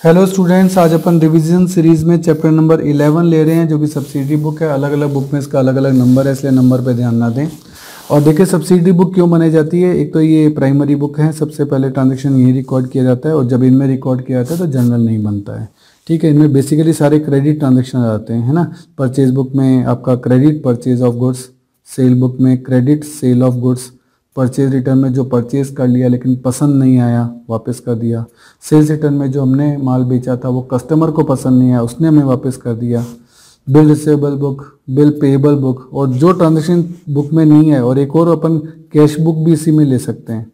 Hello students, आज अपन revision series में chapter number 11 ले रहे हैं जो कि सब्सिडी बुक है। अलग अलग बुक में इसका अलग अलग नंबर है, इसलिए नंबर पे ध्यान ना दें। और देखिए सब्सिडी बुक क्यों बनाई जाती है। एक तो ये प्राइमरी बुक है, सबसे पहले ट्रांजेक्शन यही रिकॉर्ड किया जाता है और जब इनमें रिकॉर्ड किया जाता है तो जर्नल नहीं बनता है। ठीक है, इनमें बेसिकली सारे क्रेडिट ट्रांजेक्शन आते हैं, है ना। परचेज बुक में आपका credit purchase of goods, sale book में credit sale of goods, purchase return में जो परचेज कर लिया लेकिन पसंद नहीं आया वापस कर दिया, सेल्स रिटर्न में जो हमने माल बेचा था वो कस्टमर को पसंद नहीं आया उसने हमें वापस कर दिया, bill receivable book, bill payable book, और जो ट्रांजेक्शन बुक में नहीं है। और एक और अपन कैश बुक भी इसी में ले सकते हैं,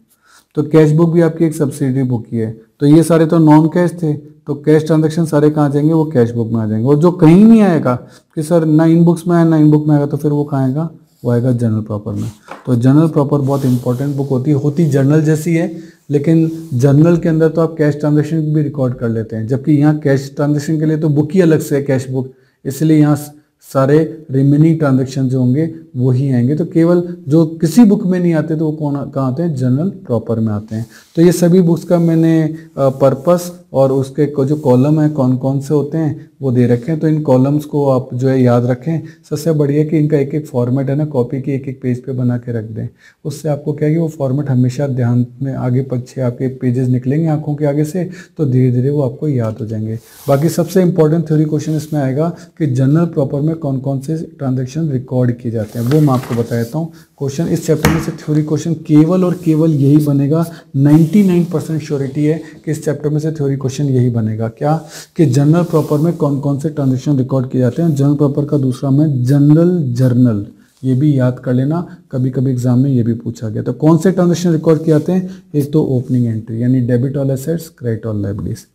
तो कैश बुक भी आपकी एक सब्सिडी बुक ही है। तो ये सारे तो नॉन कैश थे, तो कैश ट्रांजेक्शन सारे कहाँ जाएंगे, वो कैश बुक में आ जाएंगे। और जो कहीं नहीं आएगा कि सर ना इन बुक्स में आया ना इन बुक में आएगा, तो फिर वो कहाँ आएगा, वो आएगा जर्नल प्रॉपर में। तो जर्नल प्रॉपर बहुत इंपॉर्टेंट बुक होती जर्नल जैसी है, लेकिन जर्नल के अंदर तो आप कैश ट्रांजेक्शन भी रिकॉर्ड कर लेते हैं, जबकि यहाँ कैश ट्रांजेक्शन के लिए तो बुक ही अलग से है, कैश बुक। इसलिए यहाँ सारे रिमेनिंग ट्रांजेक्शन जो होंगे वो ही आएंगे। तो केवल जो किसी बुक में नहीं आते तो वो कहाँ आते हैं, जर्नल प्रॉपर में आते हैं। तो ये सभी बुक्स का मैंने पर्पस और उसके जो कॉलम है कौन कौन से होते हैं वो दे रखे हैं। तो इन कॉलम्स को आप जो है याद रखें। सबसे बढ़िया कि इनका एक एक फॉर्मेट है ना, कॉपी की एक एक पेज पे बना के रख दें। उससे आपको क्या है कि वो फॉर्मेट हमेशा ध्यान में आगे पीछे आपके पेजेस निकलेंगे आंखों के आगे से, तो धीरे धीरे वो आपको याद हो जाएंगे। बाकी सबसे इंपॉर्टेंट थ्योरी क्वेश्चन इसमें आएगा कि जर्नल प्रॉपर में कौन कौन से ट्रांजेक्शन रिकॉर्ड किए जाते हैं, वो मैं आपको बता देता हूँ। क्वेश्चन इस चैप्टर में से थ्योरी क्वेश्चन केवल और केवल यही बनेगा। 99% श्योरिटी है कि इस चैप्टर में से थ्योरी क्वेश्चन यही बनेगा। क्या कि जनरल प्रॉपर में कौन कौन से ट्रांजेक्शन रिकॉर्ड किए जाते हैं। जनरल प्रॉपर का दूसरा में जनरल जर्नल, ये भी याद कर लेना, कभी कभी एग्जाम में ये भी पूछा गया। तो कौन से ट्रांजेक्शन रिकॉर्ड किए जाते हैं, एक तो ओपनिंग एंट्री यानी debit all assets credit all liabilities,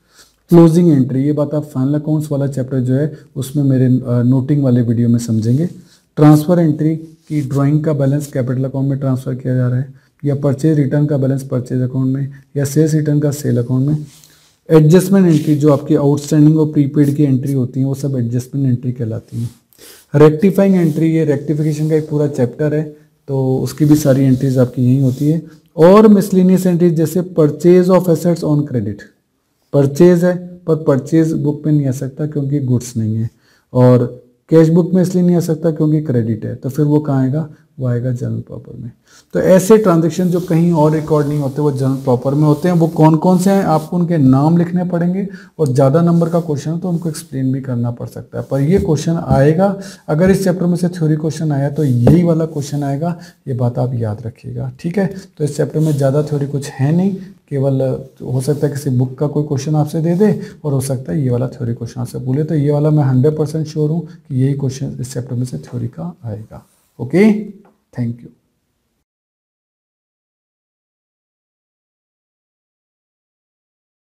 closing entry, ये बात आप फाइनल अकाउंट्स वाला चैप्टर जो है उसमें मेरे नोटिंग वाले वीडियो में समझेंगे। ट्रांसफर एंट्री की ड्राइंग का बैलेंस कैपिटल अकाउंट में ट्रांसफर किया जा रहा है, या परचेज रिटर्न का बैलेंस परचेज अकाउंट में, या सेल्स रिटर्न का सेल अकाउंट में। एडजस्टमेंट एंट्री जो आपकी आउटस्टैंडिंग और प्रीपेड की एंट्री होती हैं वो सब एडजस्टमेंट एंट्री कहलाती हैं। रेक्टिफाइंग एंट्री, ये रेक्टिफिकेशन का एक पूरा चैप्टर है, तो उसकी भी सारी एंट्रीज आपकी यही होती है। और मिसलिनियस एंट्रीज जैसे purchase of assets on credit, purchase है पर परचेज बुक में नहीं आ सकता क्योंकि गुड्स नहीं है, और कैश बुक में इसलिए नहीं आ सकता क्योंकि क्रेडिट है, तो फिर वो कहाँ आएगा, वो आएगा जनरल प्रॉपर में। तो ऐसे ट्रांजैक्शन जो कहीं और रिकॉर्ड नहीं होते वो जनरल प्रॉपर में होते हैं। वो कौन कौन से हैं आपको उनके नाम लिखने पड़ेंगे, और ज़्यादा नंबर का क्वेश्चन है तो उनको एक्सप्लेन भी करना पड़ सकता है, पर ये क्वेश्चन आएगा। अगर इस चैप्टर में से थ्योरी क्वेश्चन आया तो यही वाला क्वेश्चन आएगा, ये बात आप याद रखिएगा, ठीक है। तो इस चैप्टर में ज़्यादा थ्योरी कुछ है नहीं, केवल हो सकता है किसी बुक का कोई क्वेश्चन आपसे दे दे, और हो सकता है ये वाला थ्योरी क्वेश्चन आपसे बोले। तो ये वाला मैं 100% श्योर हूँ कि यही क्वेश्चन इस चैप्टर में से थ्योरी का आएगा। Okay, thank you.